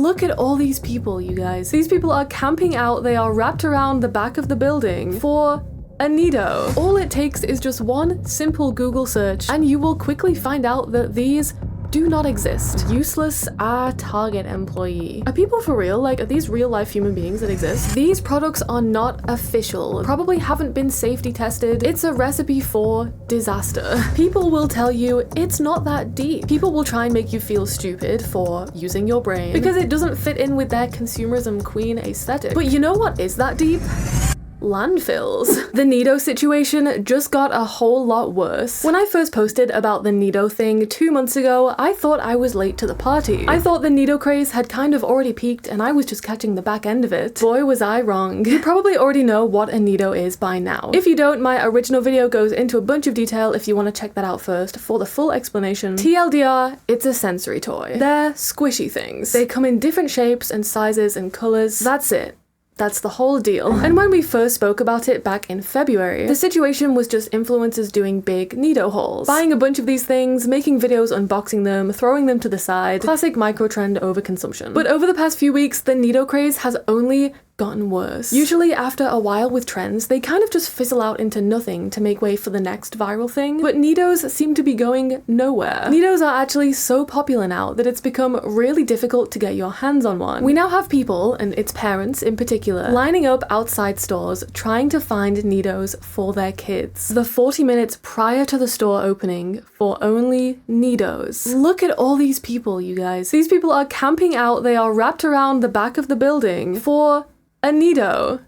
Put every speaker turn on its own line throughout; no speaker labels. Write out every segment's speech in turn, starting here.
look at all these people, you guys. These people are camping out. They are wrapped around the back of the building for a NEEDOH. All it takes is just one simple Google search and you will quickly find out that these do not exist. Useless target employee. Are people for real? Like, are these real life human beings that exist? These products are not official. Probably haven't been safety tested. It's a recipe for disaster. People will tell you it's not that deep. People will try and make you feel stupid for using your brain because it doesn't fit in with their consumerism queen aesthetic. But you know what is that deep? Landfills. The NeeDoh situation just got a whole lot worse. When I first posted about the NeeDoh thing 2 months ago, I thought I was late to the party. I thought the NeeDoh craze had kind of already peaked and I was just catching the back end of it. Boy, was I wrong. You probably already know what a NeeDoh is by now. If you don't, my original video goes into a bunch of detail if you want to check that out first for the full explanation. TLDR, it's a sensory toy. They're squishy things. They come in different shapes and sizes and colors. That's it. That's the whole deal. And when we first spoke about it back in February, the situation was just influencers doing big NeeDoh hauls. Buying a bunch of these things, making videos unboxing them, throwing them to the side. Classic micro-trend overconsumption. But over the past few weeks, the NeeDoh craze has only gotten worse. Usually after a while with trends, they kind of just fizzle out into nothing to make way for the next viral thing, but NeeDohs seem to be going nowhere. NeeDohs are actually so popular now that it's become really difficult to get your hands on one. We now have people, and its parents in particular, lining up outside stores trying to find NeeDohs for their kids. The 40 minutes prior to the store opening for only NeeDohs. Look at all these people, you guys. These people are camping out. They are wrapped around the back of the building for a NeeDoh.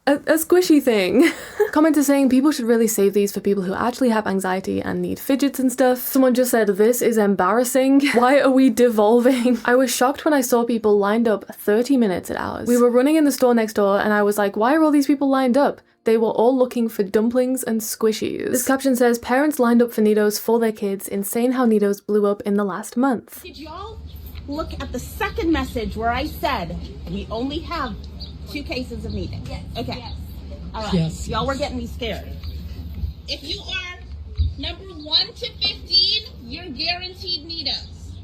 A squishy thing. Commenter saying people should really save these for people who actually have anxiety and need fidgets and stuff. Someone just said, this is embarrassing. Why are we devolving? I was shocked when I saw people lined up 30 minutes at ours. We were running in the store next door and I was like, why are all these people lined up? They were all looking for dumplings and squishies. This caption says, parents lined up for NeeDohs for their kids. Insane how NeeDohs blew up in the last month.
Did y'all look at the second message where I said we only have 2 cases of NeeDoh? Yes. Okay. Yes. All right. Yes. Y'all were getting me scared. If you are number 1 to 15, you're guaranteed NeeDohs.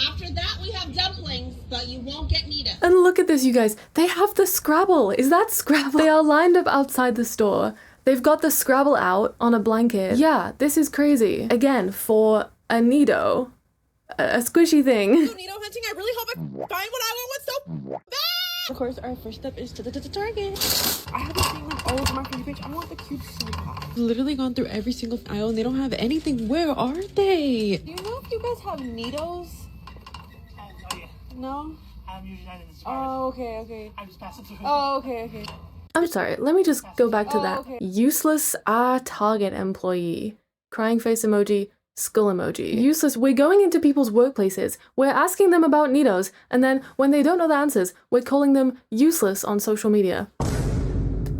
After that, we have dumplings, but you won't get NeeDohs.
And look at this, you guys. They have the Scrabble. Is that Scrabble? They are lined up outside the store. They've got the Scrabble out on a blanket. Yeah, this is crazy. Again, for a NeeDoh. A squishy thing.
NeeDoh hunting, I really hope I find what I want so bad. Of course, our first step is to the Target. I haven't seen like all of my favorite page. I want the cute side.
Literally gone through every single aisle and they don't have anything. Where are they?
Do you know if you guys have NeeDohs?
Oh yeah.
No?
I'm usually not in the store.
Oh, okay.
I just pass it to her.
Oh, okay.
I'm sorry, let me just go back to that. Okay. Useless Target employee. Crying face emoji. Skull emoji. Useless. We're going into people's workplaces. We're asking them about NeeDohs, and then when they don't know the answers, we're calling them useless on social media.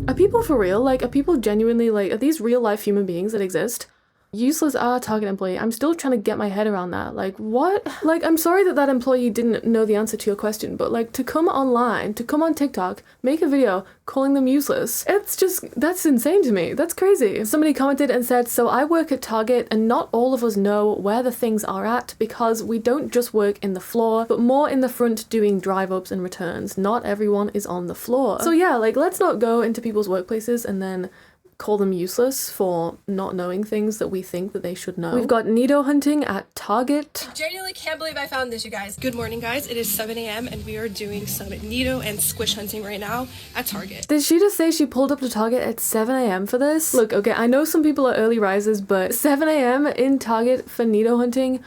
Are people for real? Like, are people genuinely, like, are these real life human beings that exist? Useless Target employee. I'm still trying to get my head around that. Like, what? Like, I'm sorry that that employee didn't know the answer to your question, but like, to come online, to come on TikTok, make a video calling them useless, it's just, that's insane to me. That's crazy. Somebody commented and said, so I work at Target and not all of us know where the things are at because we don't just work in the floor, but more in the front doing drive-ups and returns. Not everyone is on the floor. So yeah, like, let's not go into people's workplaces and then call them useless for not knowing things that we think that they should know. We've got NeeDoh hunting at Target.
I genuinely can't believe I found this, you guys. Good morning, guys. It is 7 a.m. and we are doing some NeeDoh and squish hunting right now at Target.
Did she just say she pulled up to Target at 7 a.m. for this? Look, okay, I know some people are early risers, but 7 a.m. in Target for NeeDoh hunting?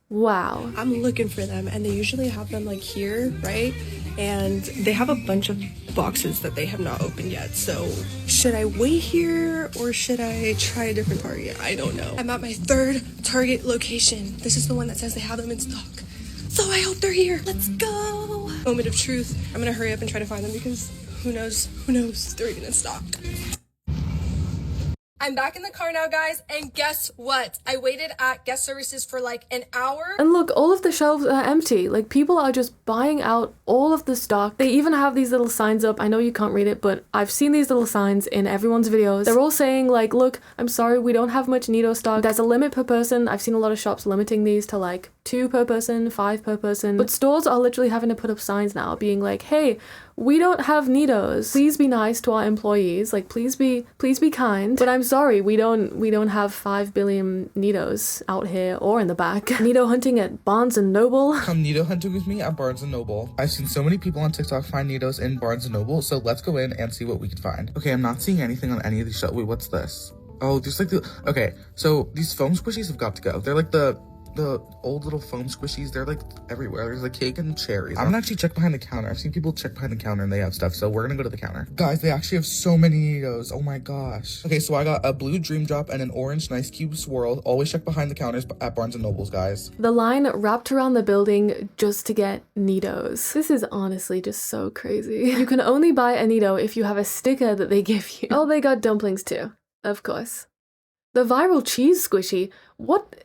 Wow.
I'm looking for them and they usually have them like here, right? And they have a bunch of boxes that they have not opened yet. So should I wait here or should I try a different Target? I don't know. I'm at my 3rd Target location. This is the one that says they have them in stock. So I hope they're here. Let's go. Moment of truth. I'm gonna hurry up and try to find them because who knows if they're even in stock. I'm back in the car now, guys, and guess what? I waited at guest services for like an hour.
And look, all of the shelves are empty. Like, people are just buying out all of the stock. They even have these little signs up. I know you can't read it, but I've seen these little signs in everyone's videos. They're all saying like, look, I'm sorry, we don't have much NeeDoh stock. There's a limit per person. I've seen a lot of shops limiting these to like 2 per person, 5 per person. But stores are literally having to put up signs now being like, hey, we don't have NeeDohs. Please be nice to our employees. Like, please be kind. But I'm sorry, we don't have 5 billion NeeDohs out here or in the back. NeeDoh hunting at Barnes & Noble.
Come NeeDoh hunting with me at Barnes & Noble. I've seen so many people on TikTok find NeeDohs in Barnes & Noble, so let's go in and see what we can find. Okay, I'm not seeing anything on any of these shelves. Wait, what's this? Oh, there's like okay, so these foam squishies have got to go. They're like the old little foam squishies. They're like everywhere. There's like cake and cherries. I'm gonna actually check behind the counter. I've seen people check behind the counter and they have stuff, so we're gonna go to the counter. Guys, they actually have so many NeeDohs. Oh my gosh. Okay, so I got a blue Dream Drop and an orange Nice Cube Swirl. Always check behind the counters at Barnes & Noble's, guys.
The line wrapped around the building just to get NeeDohs. This is honestly just so crazy. You can only buy a NeeDoh if you have a sticker that they give you. Oh, they got dumplings too, of course. The viral cheese squishy. What?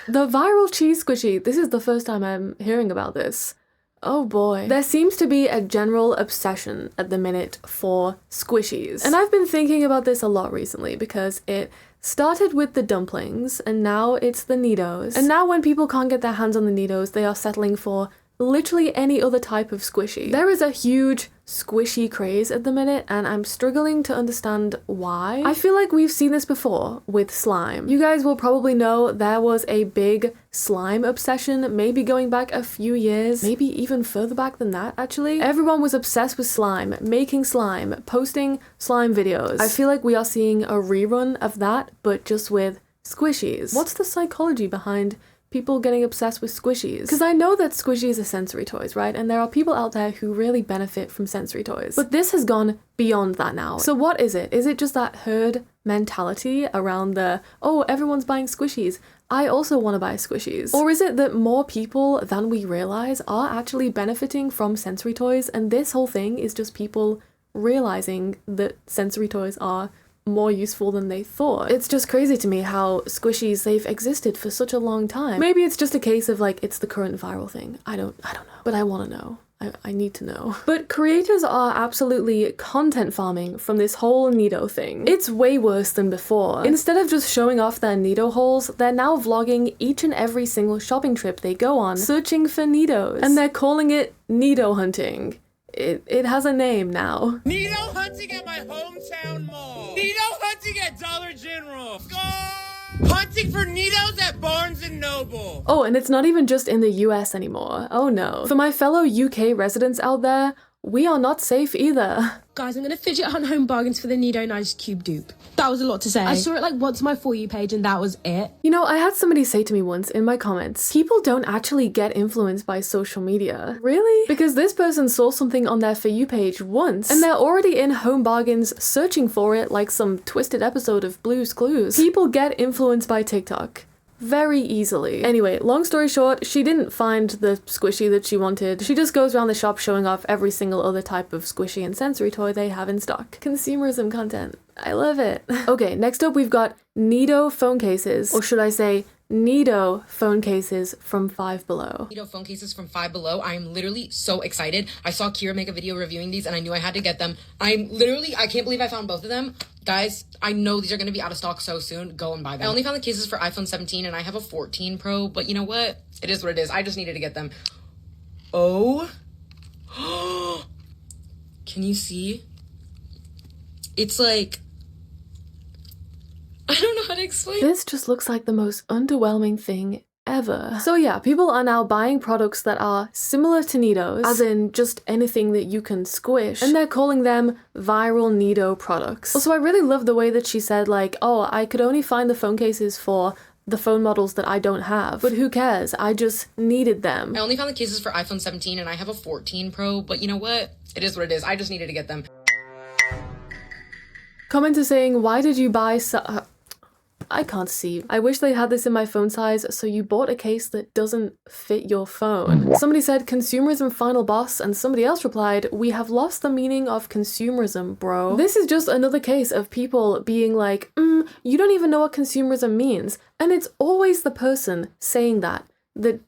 The viral cheese squishy. This is the first time I'm hearing about this. Oh boy. There seems to be a general obsession at the minute for squishies. And I've been thinking about this a lot recently because it started with the dumplings and now it's the NeeDohs. And now when people can't get their hands on the NeeDohs, they are settling for literally any other type of squishy. There is a huge squishy craze at the minute and I'm struggling to understand why. I feel like we've seen this before with slime. You guys will probably know there was a big slime obsession, maybe going back a few years, maybe even further back than that actually. Everyone was obsessed with slime, making slime, posting slime videos. I feel like we are seeing a rerun of that, but just with squishies. What's the psychology behind people getting obsessed with squishies? Because I know that squishies are sensory toys, right? And there are people out there who really benefit from sensory toys. But this has gone beyond that now. So what is it? Is it just that herd mentality around the, oh, everyone's buying squishies, I also want to buy squishies? Or is it that more people than we realize are actually benefiting from sensory toys and this whole thing is just people realizing that sensory toys are more useful than they thought? It's just crazy to me how squishies, they've existed for such a long time. Maybe it's just a case of like, it's the current viral thing. I don't know, but I want to know. I need to know. But creators are absolutely content farming from this whole NeeDoh thing. It's way worse than before. Instead of just showing off their NeeDoh hauls, they're now vlogging each and every single shopping trip they go on, searching for NeeDohs. And they're calling it NeeDoh hunting. It has a name now.
NeeDoh hunting at my hometown mall. NeeDoh hunting at Dollar General. Hunting for NeeDohs at Barnes & Noble.
Oh, and it's not even just in the US anymore. Oh no. For my fellow UK residents out there, we are not safe either.
Guys, I'm gonna fidget hunt home bargains for the NeeDoh Nice Cube dupe. That was a lot to say. I saw it like once on my For You page and that was it.
You know, I had somebody say to me once in my comments, people don't actually get influenced by social media. Really? Because this person saw something on their For You page once and they're already in home bargains searching for it like some twisted episode of Blue's Clues. People get influenced by TikTok very easily. Anyway, long story short, she didn't find the squishy that she wanted. She just goes around the shop showing off every single other type of squishy and sensory toy they have in stock. Consumerism content. I love it. Okay, next up we've got NeeDoh phone cases, or should I say NeeDoh phone cases from Five Below.
NeeDoh phone cases from Five Below. I am literally so excited. I saw Kira make a video reviewing these and I knew I had to get them. I can't believe I found both of them. Guys, I know these are going to be out of stock so soon. Go and buy them. I only found the cases for iPhone 17 and I have a 14 Pro, but you know what? It is what it is. I just needed to get them. Oh. Can you see? It's like, I don't know how to explain.
This just looks like the most underwhelming thing ever. So yeah, people are now buying products that are similar to NeeDohs, as in just anything that you can squish, and they're calling them viral NeeDoh products. Also, I really love the way that she said like, oh, I could only find the phone cases for the phone models that I don't have, but who cares? I just needed them.
I only found the cases for iPhone 17 and I have a 14 Pro, but you know what? It is what it is. I just needed to get them.
Commenter saying, why did you buy I can't see. I wish they had this in my phone size, so you bought a case that doesn't fit your phone. Somebody said consumerism final boss, and somebody else replied, we have lost the meaning of consumerism, bro. This is just another case of people being like, you don't even know what consumerism means. And it's always the person saying that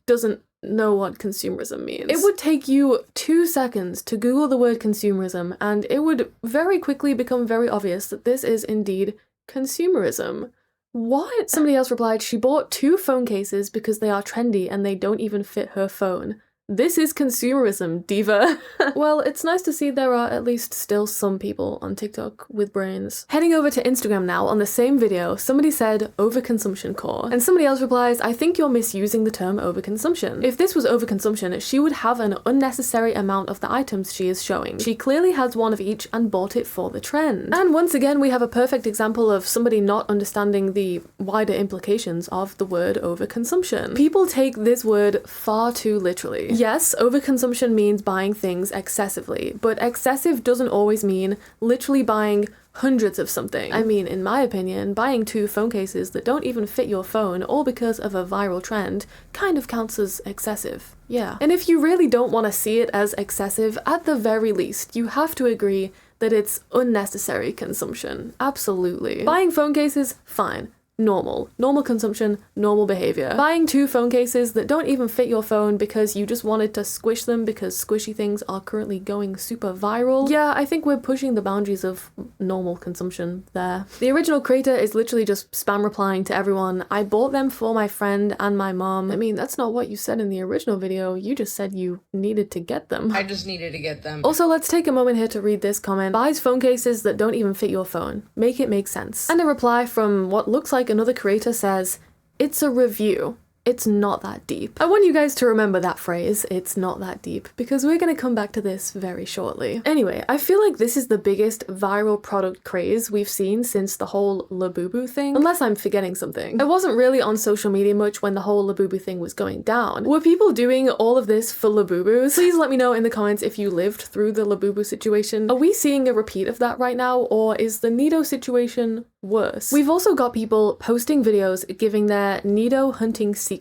doesn't know what consumerism means. It would take you 2 seconds to Google the word consumerism, and it would very quickly become very obvious that this is indeed consumerism. What? Somebody else replied, she bought 2 phone cases because they are trendy and they don't even fit her phone. This is consumerism, diva. Well, it's nice to see there are at least still some people on TikTok with brains. Heading over to Instagram now, on the same video, somebody said overconsumption core. And somebody else replies, I think you're misusing the term overconsumption. If this was overconsumption, she would have an unnecessary amount of the items she is showing. She clearly has one of each and bought it for the trend. And once again, we have a perfect example of somebody not understanding the wider implications of the word overconsumption. People take this word far too literally. Yes, overconsumption means buying things excessively, but excessive doesn't always mean literally buying hundreds of something. I mean, in my opinion, buying 2 phone cases that don't even fit your phone all because of a viral trend kind of counts as excessive. Yeah. And if you really don't want to see it as excessive, at the very least, you have to agree that it's unnecessary consumption. Absolutely. Buying phone cases, fine. Normal consumption, normal behavior. Buying 2 phone cases that don't even fit your phone because you just wanted to squish them because squishy things are currently going super viral. Yeah, I think we're pushing the boundaries of normal consumption there. The original creator is literally just spam replying to everyone, I bought them for my friend and my mom. I mean, that's not what you said in the original video. You just said you needed to get them.
I just needed to get them.
Also, let's take a moment here to read this comment. Buys phone cases that don't even fit your phone. Make it make sense. And a reply from what looks like another creator says, it's a review. It's not that deep. I want you guys to remember that phrase, it's not that deep, because we're gonna come back to this very shortly. Anyway, I feel like this is the biggest viral product craze we've seen since the whole Labubu thing, unless I'm forgetting something. I wasn't really on social media much when the whole Labubu thing was going down. Were people doing all of this for Labubus? Please let me know in the comments if you lived through the Labubu situation. Are we seeing a repeat of that right now, or is the NeeDoh situation worse? We've also got people posting videos giving their NeeDoh hunting secrets.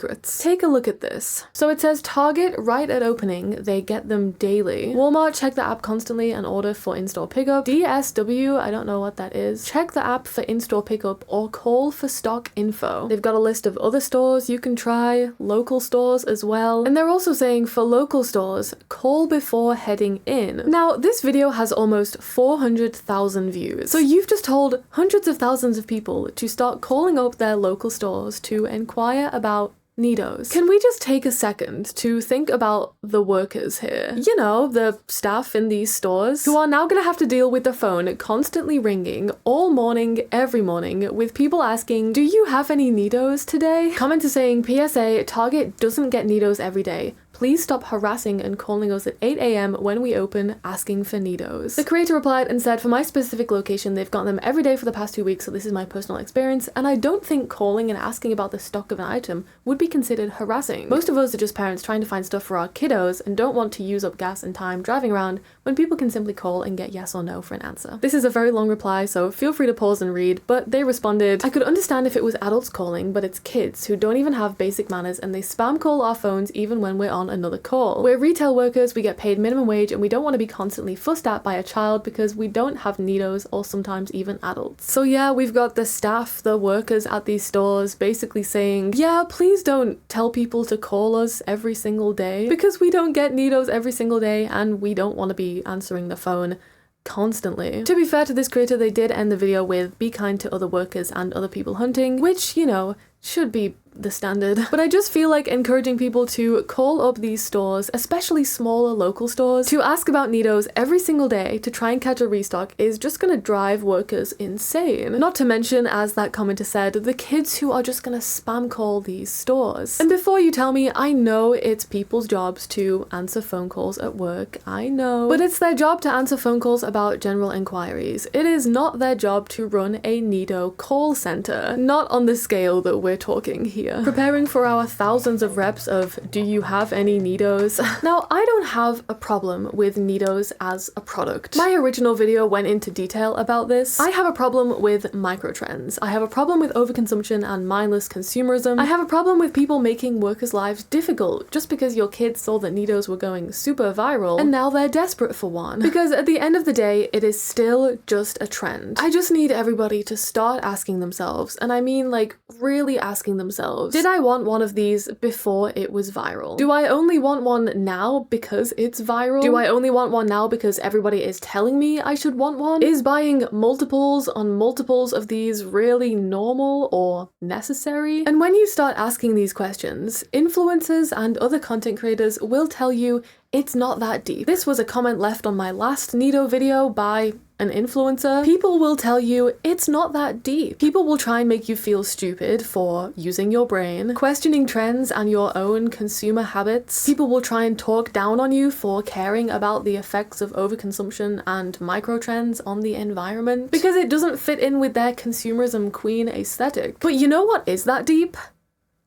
Take a look at this. So it says Target right at opening, they get them daily. Walmart, check the app constantly and order for in-store pickup. DSW, I don't know what that is. Check the app for in-store pickup or call for stock info. They've got a list of other stores you can try, local stores as well. And they're also saying for local stores, call before heading in. Now, this video has almost 400,000 views. So you've just told hundreds of thousands of people to start calling up their local stores to inquire about NeeDohs. Can we just take a second to think about the workers here? You know, the staff in these stores who are now gonna have to deal with the phone constantly ringing all morning, every morning, with people asking, do you have any NeeDohs today? Comment is saying, PSA, Target doesn't get NeeDohs every day. Please stop harassing and calling us at 8 AM when we open asking for NeeDohs. The creator replied and said, for my specific location, they've got them every day for the past 2 weeks, so this is my personal experience, and I don't think calling and asking about the stock of an item would be considered harassing. Most of us are just parents trying to find stuff for our kiddos and don't want to use up gas and time driving around when people can simply call and get yes or no for an answer. This is a very long reply, so feel free to pause and read, but they responded, I could understand if it was adults calling, but it's kids who don't even have basic manners and they spam call our phones even when we're on another call. We're retail workers, we get paid minimum wage, and we don't want to be constantly fussed at by a child because we don't have NeeDohs or sometimes even adults. So yeah, we've got the staff, the workers at these stores basically saying, yeah, please don't tell people to call us every single day because we don't get NeeDohs every single day and we don't want to be answering the phone constantly. To be fair to this creator, they did end the video with be kind to other workers and other people hunting, which, you know, should be the standard. But I just feel like encouraging people to call up these stores, especially smaller local stores, to ask about NeeDohs every single day to try and catch a restock is just gonna drive workers insane. Not to mention, as that commenter said, the kids who are just gonna spam call these stores. And before you tell me, I know it's people's jobs to answer phone calls at work, I know, but it's their job to answer phone calls about general inquiries. It is not their job to run a NeeDoh call center, not on the scale that we're talking here. Preparing for our thousands of reps of do you have any NeeDohs? Now, I don't have a problem with NeeDohs as a product. My original video went into detail about this. I have a problem with microtrends. I have a problem with overconsumption and mindless consumerism. I have a problem with people making workers' lives difficult just because your kids saw that NeeDohs were going super viral and now they're desperate for one. Because at the end of the day, it is still just a trend. I just need everybody to start asking themselves, and I mean like really asking themselves, themselves. Did I want one of these before it was viral? Do I only want one now because it's viral? Do I only want one now because everybody is telling me I should want one? Is buying multiples on multiples of these really normal or necessary? And when you start asking these questions, influencers and other content creators will tell you it's not that deep. This was a comment left on my last NeeDoh video by an influencer. People will tell you it's not that deep. People will try and make you feel stupid for using your brain, questioning trends and your own consumer habits. People will try and talk down on you for caring about the effects of overconsumption and micro trends on the environment because it doesn't fit in with their consumerism queen aesthetic. But you know what is that deep?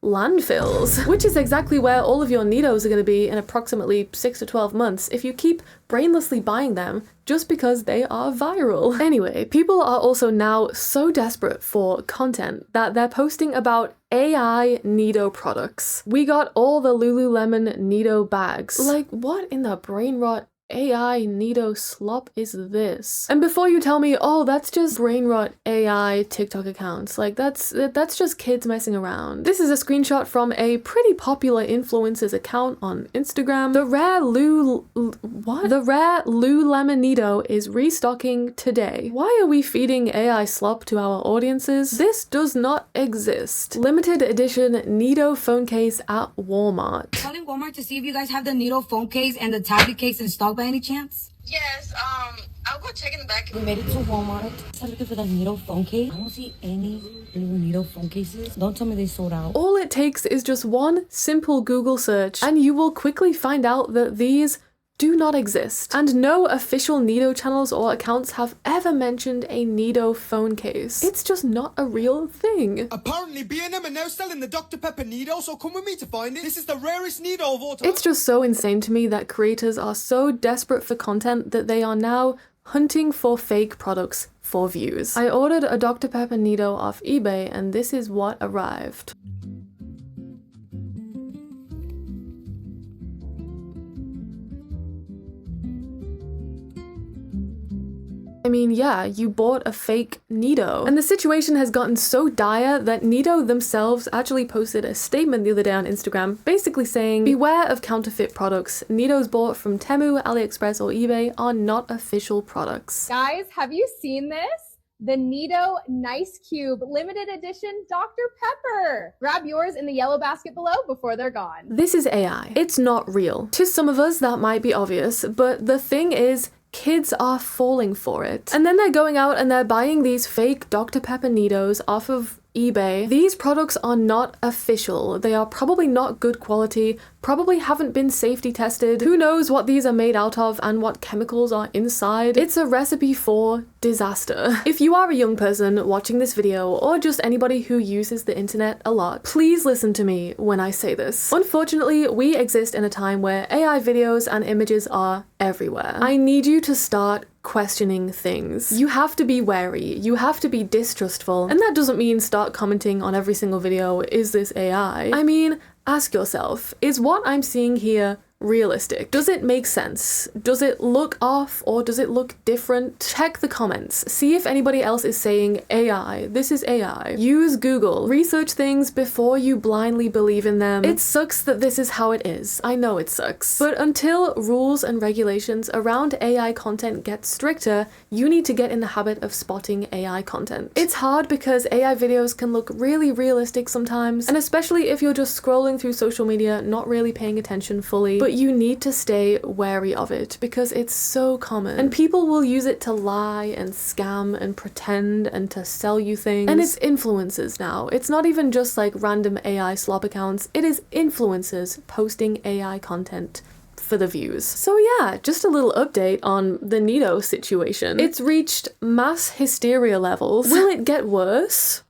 Landfills, which is exactly where all of your NeeDohs are going to be in approximately 6 to 12 months if you keep brainlessly buying them just because they are viral. Anyway, people are also now so desperate for content that they're posting about AI NeeDoh products. We got all the Lululemon NeeDoh bags. Like, what in the brain rot AI NeeDoh slop is this? And before you tell me, oh, that's just brain rot AI TikTok accounts, like that's just kids messing around. This is a screenshot from a pretty popular influencer's account on Instagram. The rare Lululemon NeeDoh is restocking today. Why are we feeding AI slop to our audiences? This does not exist. Limited edition NeeDoh phone case at Walmart.
Calling Walmart to see if you guys have the NeeDoh phone case and the tablet case in stock by any chance?
Yes, I'll go check in the back.
We made it to Walmart. I'm looking for the NeeDoh phone case. I don't see any little NeeDoh phone cases. Don't tell me they sold out.
All it takes is just one simple Google search and you will quickly find out that these do not exist. And no official NeeDoh channels or accounts have ever mentioned a NeeDoh phone case. It's just not a real thing.
Apparently B&M are now selling the Dr. Pepper NeeDoh, so come with me to find it. This is the rarest NeeDoh of all time.
It's just so insane to me that creators are so desperate for content that they are now hunting for fake products for views. I ordered a Dr. Pepper NeeDoh off eBay and this is what arrived. I mean, yeah, you bought a fake NeeDoh. And the situation has gotten so dire that NeeDoh themselves actually posted a statement the other day on Instagram basically saying, beware of counterfeit products. NeeDohs bought from Temu, AliExpress or eBay are not official products.
Guys, have you seen this? The NeeDoh Nice Cube limited edition Dr. Pepper. Grab yours in the yellow basket below before they're gone.
This is AI. It's not real. To some of us that might be obvious, but the thing is, kids are falling for it. And then they're going out and they're buying these fake Dr. Pepper NeeDohs off of eBay. These products are not official. They are probably not good quality, probably haven't been safety tested. Who knows what these are made out of and what chemicals are inside. It's a recipe for disaster. If you are a young person watching this video or just anybody who uses the internet a lot, please listen to me when I say this. Unfortunately, we exist in a time where AI videos and images are everywhere. I need you to start questioning things. You have to be wary, you have to be distrustful, and that doesn't mean start commenting on every single video, is this AI? I mean, ask yourself, is what I'm seeing here realistic? Does it make sense? Does it look off or does it look different? Check the comments. See if anybody else is saying AI. This is AI. Use Google. Research things before you blindly believe in them. It sucks that this is how it is. I know it sucks. But until rules and regulations around AI content get stricter, you need to get in the habit of spotting AI content. It's hard because AI videos can look really realistic sometimes, and especially if you're just scrolling through social media, not really paying attention fully. But you need to stay wary of it because it's so common and people will use it to lie and scam and pretend and to sell you things. And it's influencers now. It's not even just like random AI slop accounts. It is influencers posting AI content for the views. So yeah, just a little update on the NeeDoh situation. It's reached mass hysteria levels. Will it get worse?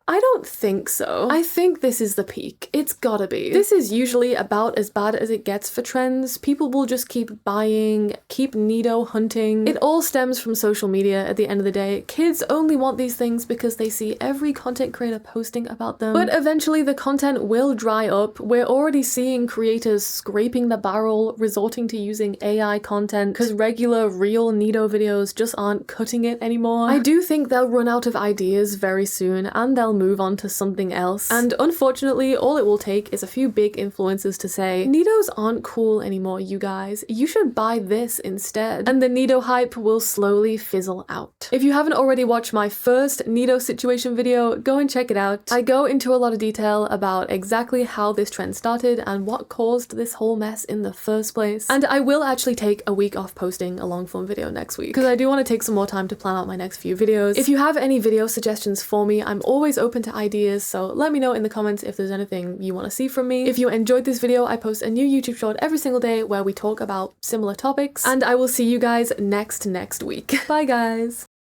I don't think so. I think this is the peak. It's gotta be. This is usually about as bad as it gets for trends. People will just keep buying, keep NeeDoh hunting. It all stems from social media at the end of the day. Kids only want these things because they see every content creator posting about them. But eventually the content will dry up. We're already seeing creators scraping the barrel, resorting to using AI content because regular real NeeDoh videos just aren't cutting it anymore. I do think they'll run out of ideas very soon and they'll I'll move on to something else. And unfortunately, all it will take is a few big influencers to say, NeeDohs aren't cool anymore, you guys. You should buy this instead. And the NeeDoh hype will slowly fizzle out. If you haven't already watched my first NeeDoh situation video, go and check it out. I go into a lot of detail about exactly how this trend started and what caused this whole mess in the first place. And I will actually take a week off posting a long form video next week because I do want to take some more time to plan out my next few videos. If you have any video suggestions for me, I'm always open to ideas, so let me know in the comments if there's anything you want to see from me. If you enjoyed this video, I post a new YouTube short every single day where we talk about similar topics, and I will see you guys next week. Bye guys!